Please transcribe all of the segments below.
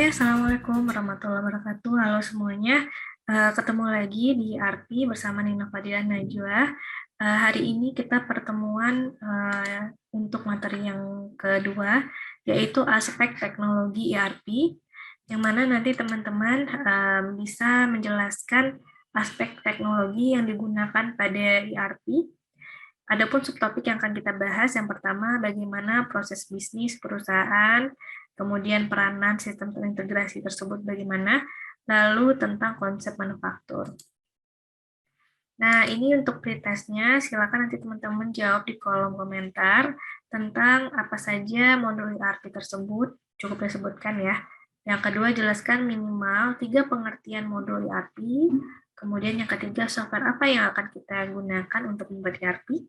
Assalamualaikum warahmatullahi wabarakatuh. Halo semuanya, ketemu lagi di Arti bersama Nina Fadila Najwa. Hari ini kita pertemuan untuk materi yang kedua, yaitu aspek teknologi ERP, yang mana nanti teman-teman bisa menjelaskan aspek teknologi yang digunakan pada ERP. Adapun subtopik yang akan kita bahas, yang pertama bagaimana proses bisnis perusahaan, kemudian peranan sistem terintegrasi tersebut bagaimana, lalu tentang konsep manufaktur. Nah, ini untuk pretestnya, silakan nanti teman-teman jawab di kolom komentar tentang apa saja modul ERP tersebut, cukup disebutkan ya. Yang kedua, jelaskan minimal 3 pengertian modul ERP, kemudian yang ketiga, software apa yang akan kita gunakan untuk membuat ERP.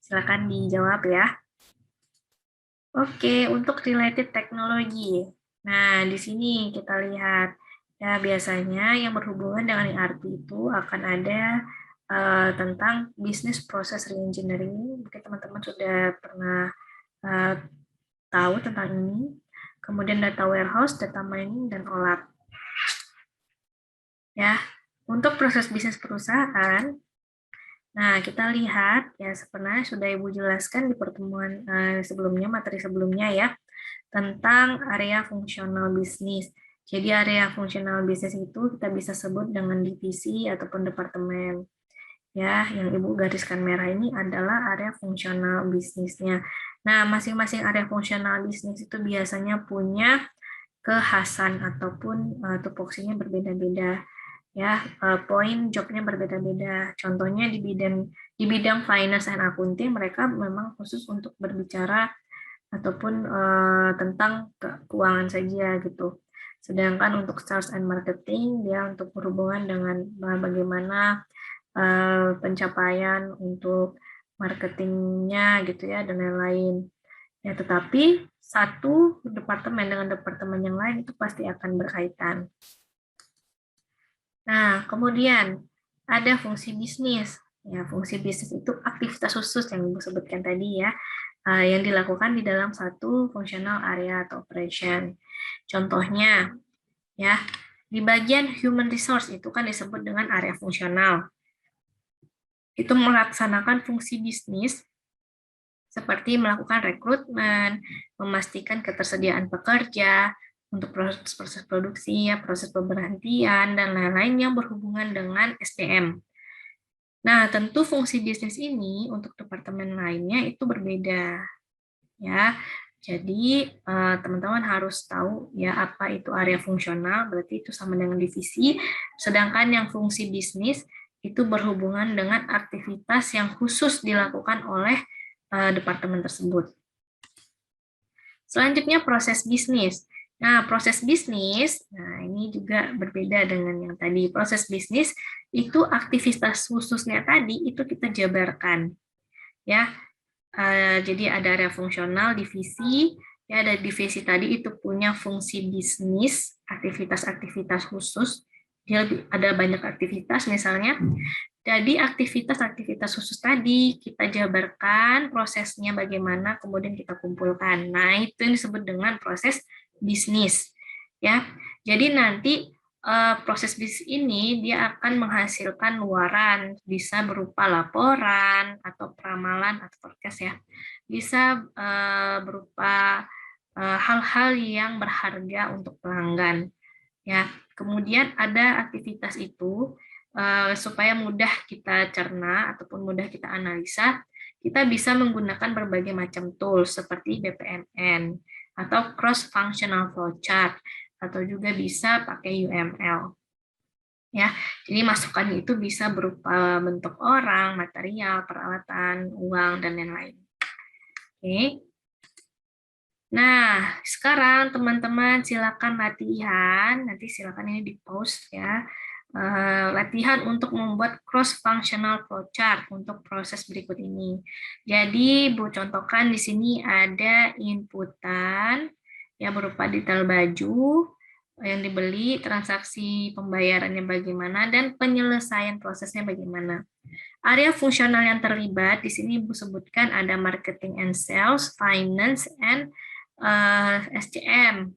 Silakan dijawab ya. Oke, untuk related teknologi. Nah, di sini kita lihat ya biasanya yang berhubungan dengan ERP itu akan ada tentang business process reengineering. Mungkin teman-teman sudah pernah tahu tentang ini. Kemudian data warehouse, data mining, dan OLAP. Ya, untuk proses bisnis perusahaan. Nah, kita lihat ya sebenarnya sudah Ibu jelaskan di pertemuan sebelumnya, materi sebelumnya ya, tentang area fungsional bisnis. Jadi area fungsional bisnis itu kita bisa sebut dengan divisi ataupun departemen. Ya, yang Ibu gariskan merah ini adalah area fungsional bisnisnya. Nah, masing-masing area fungsional bisnis itu biasanya punya kekhasan ataupun tupoksinya berbeda-beda ya, poin jobnya berbeda-beda. Contohnya di bidang finance and accounting mereka memang khusus untuk berbicara ataupun tentang keuangan saja gitu. Sedangkan untuk sales and marketing dia untuk berhubungan dengan bagaimana pencapaian untuk marketingnya gitu ya dan lain-lain. Ya, tetapi satu departemen dengan departemen yang lain itu pasti akan berkaitan. Nah, kemudian ada fungsi bisnis. Ya, fungsi bisnis itu aktivitas khusus yang Ibu sebutkan tadi ya, yang dilakukan di dalam satu functional area atau operation. Contohnya, ya, di bagian human resource itu kan disebut dengan area fungsional. Itu melaksanakan fungsi bisnis seperti melakukan rekrutmen, memastikan ketersediaan pekerja, untuk proses produksi, ya, proses pemberhentian, dan lain-lain yang berhubungan dengan SDM. Nah, tentu fungsi bisnis ini untuk departemen lainnya itu berbeda. Ya, jadi teman-teman harus tahu ya apa itu area fungsional, berarti itu sama dengan divisi, sedangkan yang fungsi bisnis itu berhubungan dengan aktivitas yang khusus dilakukan oleh departemen tersebut. Selanjutnya proses bisnis. Nah, proses bisnis, nah ini juga berbeda dengan yang tadi. Proses bisnis itu aktivitas khususnya tadi itu kita jabarkan. Ya, jadi ada area fungsional, divisi, ya ada divisi tadi itu punya fungsi bisnis, aktivitas-aktivitas khusus. Dia ada banyak aktivitas misalnya. Jadi aktivitas-aktivitas khusus tadi kita jabarkan prosesnya bagaimana, kemudian kita kumpulkan. Nah, itu yang disebut dengan proses bisnis. Ya, jadi nanti proses bisnis ini dia akan menghasilkan luaran, bisa berupa laporan atau peramalan atau forecast ya, bisa berupa hal-hal yang berharga untuk pelanggan. Ya, kemudian ada aktivitas itu supaya mudah kita cerna ataupun mudah kita analisa, kita bisa menggunakan berbagai macam tools seperti BPMN atau cross functional flowchart atau juga bisa pakai UML. Ya, jadi masukan itu bisa berupa bentuk orang, material, peralatan, uang dan lain-lain. Oke. Nah, sekarang teman-teman silakan latihan, nanti silakan ini di post ya. Latihan untuk membuat cross-functional flowchart untuk proses berikut ini. Jadi, Bu contohkan di sini ada inputan yang berupa detail baju yang dibeli, transaksi pembayarannya bagaimana, dan penyelesaian prosesnya bagaimana. Area fungsional yang terlibat di sini Ibu sebutkan ada marketing and sales, finance, and SCM.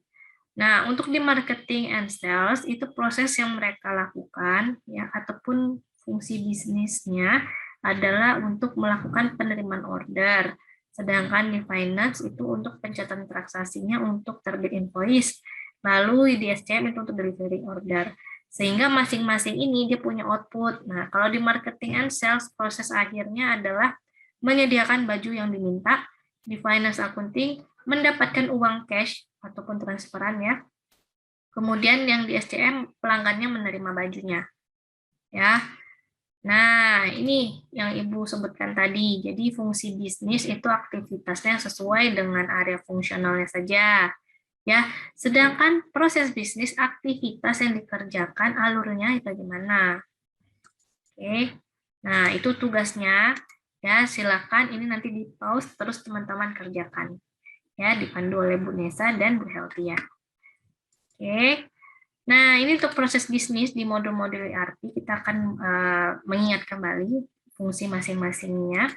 Nah, untuk di marketing and sales itu proses yang mereka lakukan ya ataupun fungsi bisnisnya adalah untuk melakukan penerimaan order. Sedangkan di finance itu untuk pencatatan transaksinya untuk terbit invoice. Lalu di SCM itu untuk delivery order. Sehingga masing-masing ini dia punya output. Nah, kalau di marketing and sales proses akhirnya adalah menyediakan baju yang diminta. Di finance accounting mendapatkan uang cash ataupun transferan ya. Kemudian yang di SCM pelanggannya menerima bajunya. Ya. Nah, ini yang Ibu sebutkan tadi. Jadi fungsi bisnis itu aktivitasnya sesuai dengan area fungsionalnya saja. Ya, sedangkan proses bisnis aktivitas yang dikerjakan alurnya itu bagaimana? Oke. Nah, itu tugasnya. Ya, silakan ini nanti di pause terus teman-teman kerjakan. Ya, dipandu oleh Bu Nesa dan Bu Heltia. Oke. Nah, ini untuk proses bisnis di modul-modul ERP kita akan mengingat kembali fungsi masing-masingnya.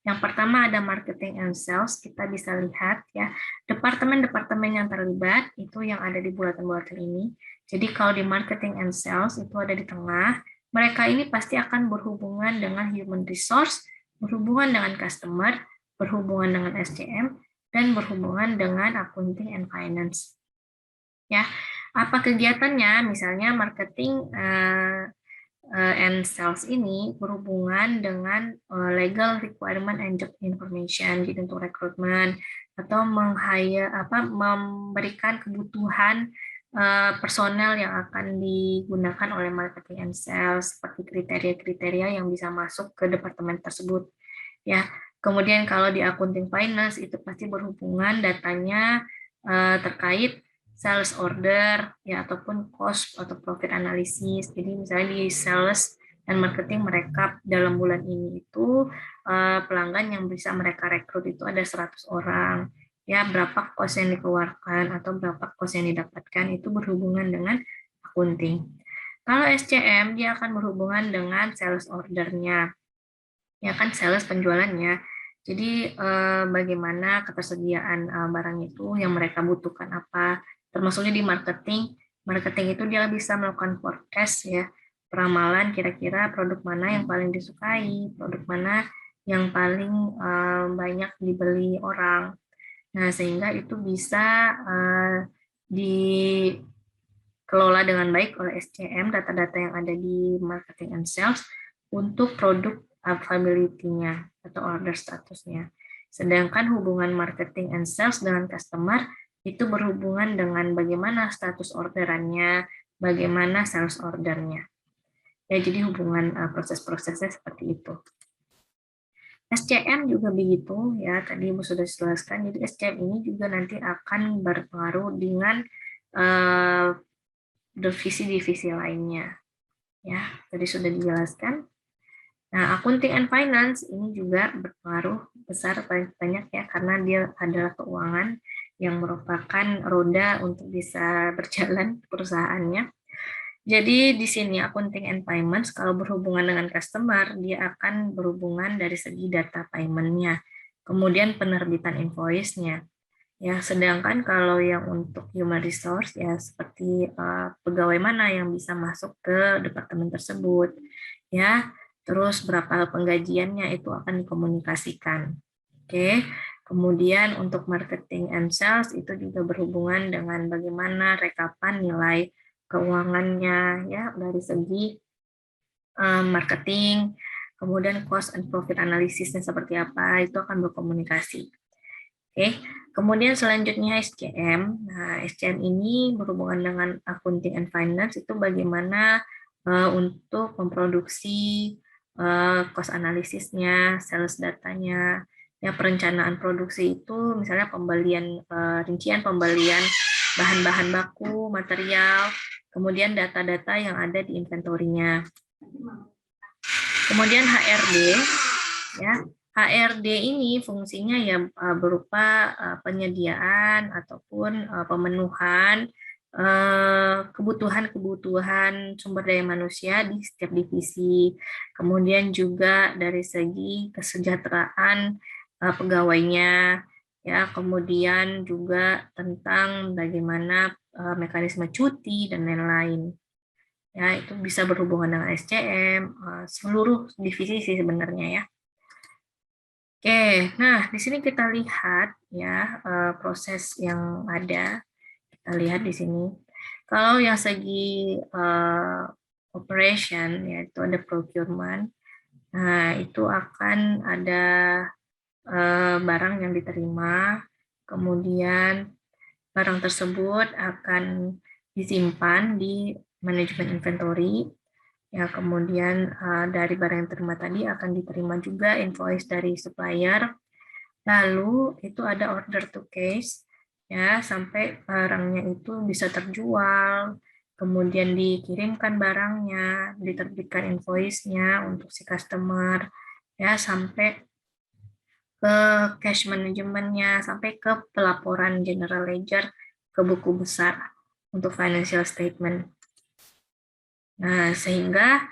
Yang pertama ada marketing and sales, kita bisa lihat ya departemen-departemen yang terlibat itu yang ada di bulatan-bulatan ini. Jadi kalau di marketing and sales itu ada di tengah, mereka ini pasti akan berhubungan dengan human resource, berhubungan dengan customer, berhubungan dengan SCM, dan berhubungan dengan accounting and finance. Ya, apa kegiatannya? Misalnya marketing and sales ini berhubungan dengan legal requirement and job information, jadi untuk rekrutmen atau memberikan kebutuhan personel yang akan digunakan oleh marketing and sales seperti kriteria-kriteria yang bisa masuk ke departemen tersebut. Ya, kemudian kalau di accounting finance itu pasti berhubungan datanya terkait sales order ya ataupun cost atau profit analysis. Jadi misalnya di sales dan marketing mereka dalam bulan ini itu pelanggan yang bisa mereka rekrut itu ada 100 orang. Ya, berapa cost yang dikeluarkan atau berapa cost yang didapatkan itu berhubungan dengan accounting. Kalau SCM dia akan berhubungan dengan sales ordernya. Ya kan sales penjualannya. Jadi bagaimana ketersediaan barang itu yang mereka butuhkan apa, termasuknya di marketing. Marketing itu dia bisa melakukan forecast ya, peramalan kira-kira produk mana yang paling disukai, produk mana yang paling banyak dibeli orang. Nah, sehingga itu bisa dikelola dengan baik oleh SCM, data-data yang ada di marketing and sales untuk produk availability-nya atau order statusnya. Sedangkan hubungan marketing and sales dengan customer itu berhubungan dengan bagaimana status orderannya, bagaimana sales ordernya. Ya, jadi hubungan proses-prosesnya seperti itu. SCM juga begitu ya, tadi Ibu sudah jelaskan. Jadi SCM ini juga nanti akan berpengaruh dengan divisi-divisi lainnya. Ya, tadi sudah dijelaskan. Nah, accounting and finance ini juga berpengaruh besar banyak ya karena dia adalah keuangan yang merupakan roda untuk bisa berjalan perusahaannya. Jadi di sini accounting and finance kalau berhubungan dengan customer dia akan berhubungan dari segi data payment-nya, kemudian penerbitan invoice-nya. Ya, sedangkan kalau yang untuk human resource ya seperti pegawai mana yang bisa masuk ke departemen tersebut. Ya, terus berapa penggajiannya itu akan dikomunikasikan. Oke. Kemudian untuk marketing and sales itu juga berhubungan dengan bagaimana rekapan nilai keuangannya ya dari segi marketing, kemudian cost and profit analysisnya seperti apa itu akan berkomunikasi. Oke, kemudian selanjutnya SCM. Nah, SCM ini berhubungan dengan accounting and finance itu bagaimana untuk memproduksi cost analisisnya, sales datanya, ya perencanaan produksi itu misalnya pembelian rincian pembelian bahan-bahan baku, material, kemudian data-data yang ada di inventorinya. Kemudian HRD, ya HRD ini fungsinya ya berupa penyediaan ataupun pemenuhan kebutuhan-kebutuhan sumber daya manusia di setiap divisi. Kemudian juga dari segi kesejahteraan pegawainya, ya, kemudian juga tentang bagaimana mekanisme cuti dan lain-lain. Ya, itu bisa berhubungan dengan SCM, seluruh divisi sih sebenarnya ya. Oke, nah di sini kita lihat ya proses yang ada. Kita lihat di sini. Kalau yang segi operation, yaitu ada procurement, nah itu akan ada barang yang diterima, kemudian barang tersebut akan disimpan di manajemen inventory, ya kemudian dari barang yang terima tadi akan diterima juga invoice dari supplier, lalu itu ada order to cash, ya sampai barangnya itu bisa terjual, kemudian dikirimkan barangnya, diterbitkan invoice-nya untuk si customer, ya sampai ke cash manajemennya, sampai ke pelaporan general ledger ke buku besar untuk financial statement. Nah, sehingga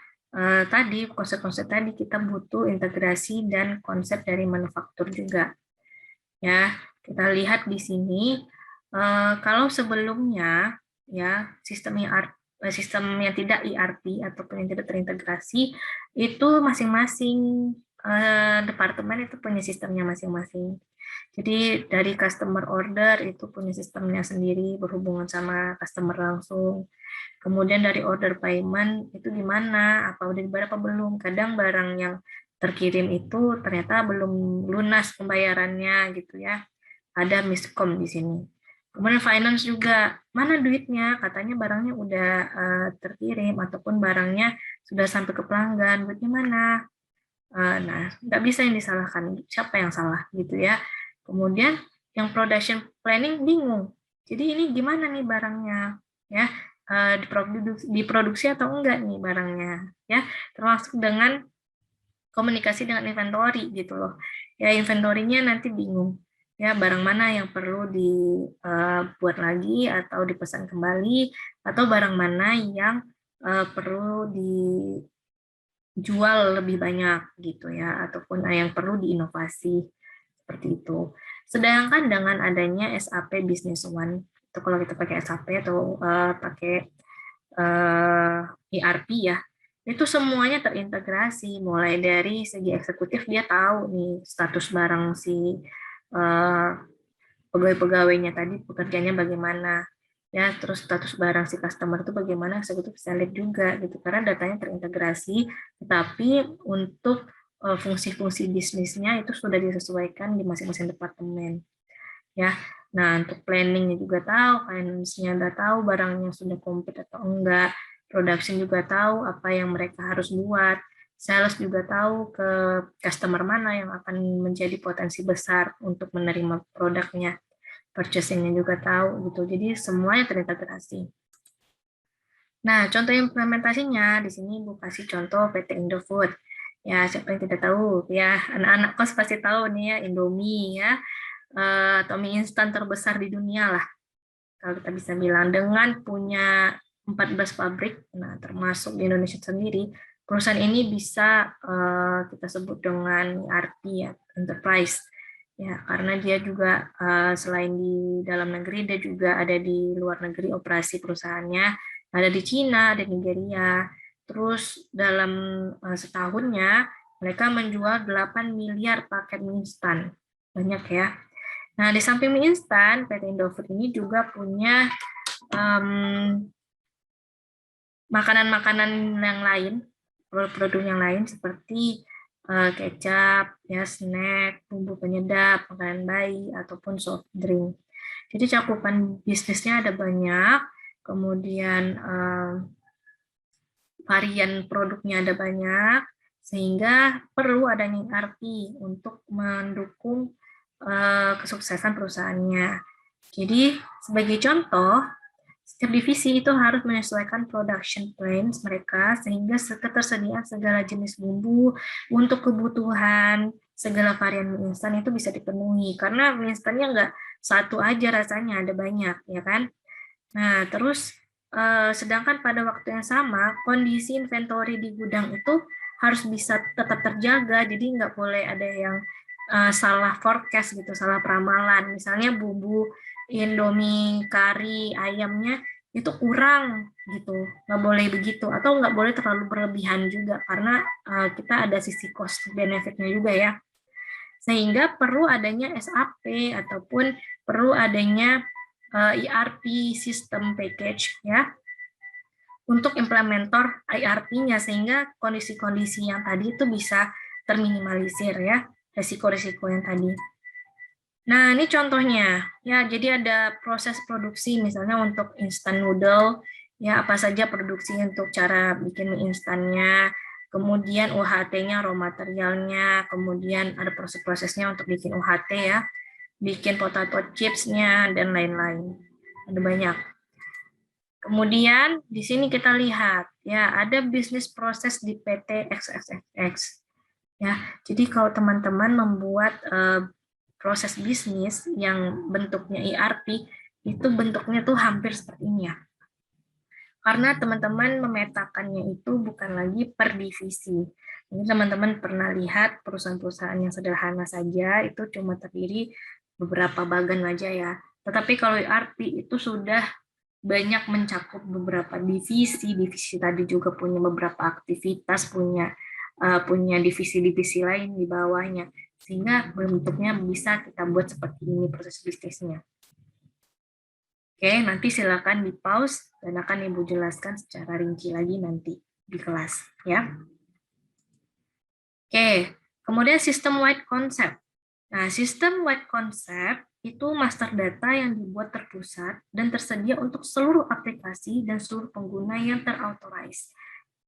tadi konsep-konsep tadi kita butuh integrasi dan konsep dari manufaktur juga. Ya, kita lihat di sini kalau sebelumnya ya sistem ERP, sistem yang tidak ERP ataupun yang tidak terintegrasi itu masing-masing departemen itu punya sistemnya masing-masing. Jadi dari customer order itu punya sistemnya sendiri berhubungan sama customer langsung. Kemudian dari order payment itu gimana, apa udah dibayar apa belum. Kadang barang yang terkirim itu ternyata belum lunas pembayarannya gitu ya. Ada miskom di sini. Kemudian finance juga, mana duitnya? Katanya barangnya udah terkirim ataupun barangnya sudah sampai ke pelanggan, duitnya mana? Nah, nggak bisa yang disalahkan, siapa yang salah gitu ya. Kemudian yang production planning bingung. Jadi ini gimana nih barangnya? Ya, diproduksi atau enggak nih barangnya? Ya, termasuk dengan komunikasi dengan inventory gitu loh. Ya, inventorinya nanti bingung. Ya, barang mana yang perlu dibuat lagi atau dipesan kembali atau barang mana yang perlu dijual lebih banyak gitu ya ataupun yang perlu diinovasi seperti itu. Sedangkan dengan adanya SAP Business One, itu kalau kita pakai SAP atau pakai ERP ya, itu semuanya terintegrasi, mulai dari segi eksekutif dia tahu nih status barang si pegawai-pegawainya tadi pekerjaannya bagaimana, ya terus status barang si customer itu bagaimana, eksekutif bisa lihat juga gitu karena datanya terintegrasi, tetapi untuk fungsi-fungsi bisnisnya itu sudah disesuaikan di masing-masing departemen ya. Nah, untuk planningnya juga tahu, finance-nya udah tahu barangnya sudah komplit atau enggak, production juga tahu apa yang mereka harus buat, sales juga tahu ke customer mana yang akan menjadi potensi besar untuk menerima produknya, purchasing-nya juga tahu gitu. Jadi semuanya terintegrasi. Nah, contoh implementasinya di sini Bu kasih contoh PT Indofood. Ya, siapa yang tidak tahu ya, anak-anak kos pasti tahu nih ya Indomie ya, atau mie instan terbesar di dunia lah kalau kita bisa bilang, dengan punya 14 pabrik, nah termasuk di Indonesia sendiri, perusahaan ini bisa kita sebut dengan ERP ya, enterprise ya, karena dia juga selain di dalam negeri dia juga ada di luar negeri operasi perusahaannya, ada di Cina, ada di Nigeria. Terus dalam setahunnya mereka menjual 8 miliar paket mie instan, banyak ya. Nah, di samping mie instan, PT Indofood ini juga punya makanan-makanan yang lain, produk-produk yang lain seperti kecap, ya, snack, bumbu penyedap, makanan bayi, ataupun soft drink. Jadi cakupan bisnisnya ada banyak, kemudian varian produknya ada banyak, sehingga perlu adanya ERP untuk mendukung kesuksesan perusahaannya. Jadi, sebagai contoh, setiap divisi itu harus menyesuaikan production plans mereka sehingga ketersediaan segala jenis bumbu untuk kebutuhan segala varian mie instan itu bisa dipenuhi. Karena mie instannya nggak satu aja rasanya, ada banyak, ya kan? Nah, terus sedangkan pada waktu yang sama, kondisi inventory di gudang itu harus bisa tetap terjaga, jadi nggak boleh ada yang salah forecast gitu, salah peramalan. Misalnya bumbu Indomie kari ayamnya itu kurang gitu, nggak boleh begitu, atau nggak boleh terlalu berlebihan juga karena kita ada sisi cost benefitnya juga ya. Sehingga perlu adanya SAP ataupun perlu adanya ERP system package ya untuk implementer ERP-nya sehingga kondisi-kondisi yang tadi itu bisa terminimalisir ya, resiko-resiko yang tadi. Nah, ini contohnya. Ya, jadi ada proses produksi misalnya untuk instant noodle, ya apa saja produksi untuk cara bikin mie instannya, kemudian UHT-nya, raw materialnya, kemudian ada proses-prosesnya untuk bikin UHT ya, bikin potato chips-nya dan lain-lain. Ada banyak. Kemudian di sini kita lihat ya ada bisnis proses di PT XXX. Ya, jadi kalau teman-teman membuat proses bisnis yang bentuknya ERP, itu bentuknya tuh hampir seperti ini ya. Karena teman-teman memetakannya itu bukan lagi per divisi. Ini teman-teman pernah lihat perusahaan-perusahaan yang sederhana saja, itu cuma terdiri beberapa bagian aja ya. Tetapi kalau ERP itu sudah banyak mencakup beberapa divisi, divisi tadi juga punya beberapa aktivitas, punya divisi-divisi lain di bawahnya, sehingga bentuknya bisa kita buat seperti ini proses bisnisnya. Oke, nanti silakan di pause dan akan Ibu jelaskan secara rinci lagi nanti di kelas ya. Oke, kemudian sistem wide concept. Nah, sistem wide concept itu master data yang dibuat terpusat dan tersedia untuk seluruh aplikasi dan seluruh pengguna yang terauthorize.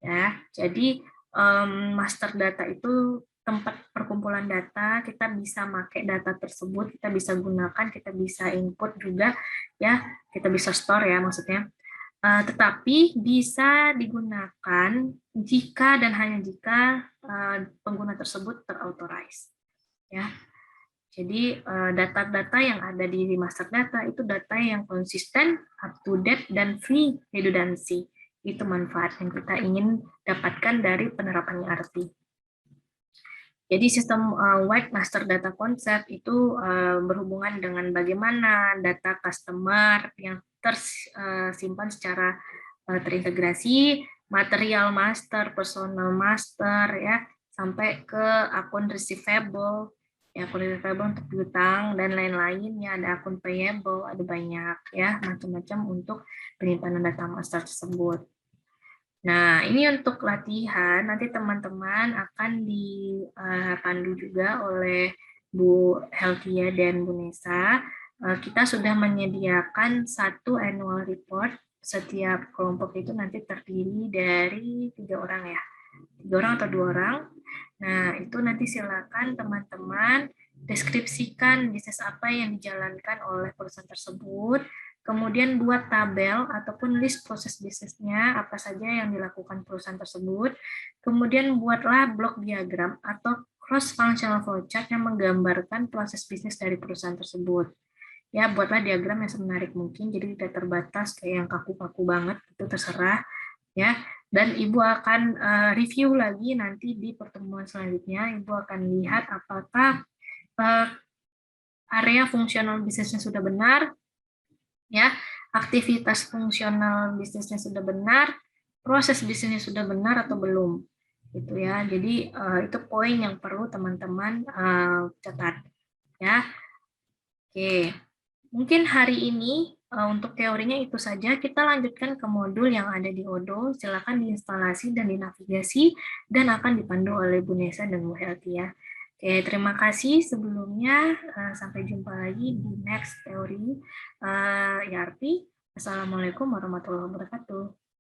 Ya, jadi master data itu tempat perkumpulan data, kita bisa pakai data tersebut, kita bisa gunakan, kita bisa input juga, ya, kita bisa store ya maksudnya. Tetapi bisa digunakan jika dan hanya jika pengguna tersebut terauthorize. Ya, jadi data-data yang ada di master data itu data yang konsisten, up to date, dan free redundancy. Itu manfaat yang kita ingin dapatkan dari penerapan ERP. Jadi sistem wide master data concept itu berhubungan dengan bagaimana data customer yang tersimpan secara terintegrasi, material master, personal master, ya sampai ke akun receivable, ya akun receivable untuk piutang dan lain-lainnya, ada akun payable, ada banyak ya macam-macam untuk penyimpanan data master tersebut. Nah, ini untuk latihan, nanti teman-teman akan dipandu juga oleh Bu Heltia dan Bu Nesa. Kita sudah menyediakan satu annual report, setiap kelompok itu nanti terdiri dari 3 orang ya, 3 orang atau 2 orang. Nah, itu nanti silakan teman-teman deskripsikan bisnis apa yang dijalankan oleh perusahaan tersebut, kemudian buat tabel ataupun list proses bisnisnya, apa saja yang dilakukan perusahaan tersebut, kemudian buatlah blok diagram atau cross-functional flowchart yang menggambarkan proses bisnis dari perusahaan tersebut. Ya, buatlah diagram yang semenarik mungkin, jadi tidak terbatas kayak yang kaku-kaku banget, itu terserah. Ya, dan Ibu akan review lagi nanti di pertemuan selanjutnya. Ibu akan lihat apakah area fungsional bisnisnya sudah benar, ya, aktivitas fungsional bisnisnya sudah benar, proses bisnisnya sudah benar atau belum, gitu ya. Jadi itu poin yang perlu teman-teman catat, ya. Oke, mungkin hari ini untuk teorinya itu saja. Kita lanjutkan ke modul yang ada di Odoo. Silakan diinstalasi dan dinavigasi dan akan dipandu oleh Bu Nesa dan Bu Heltia. Oke, terima kasih sebelumnya. Sampai jumpa lagi di next teori ERP. Assalamualaikum warahmatullahi wabarakatuh.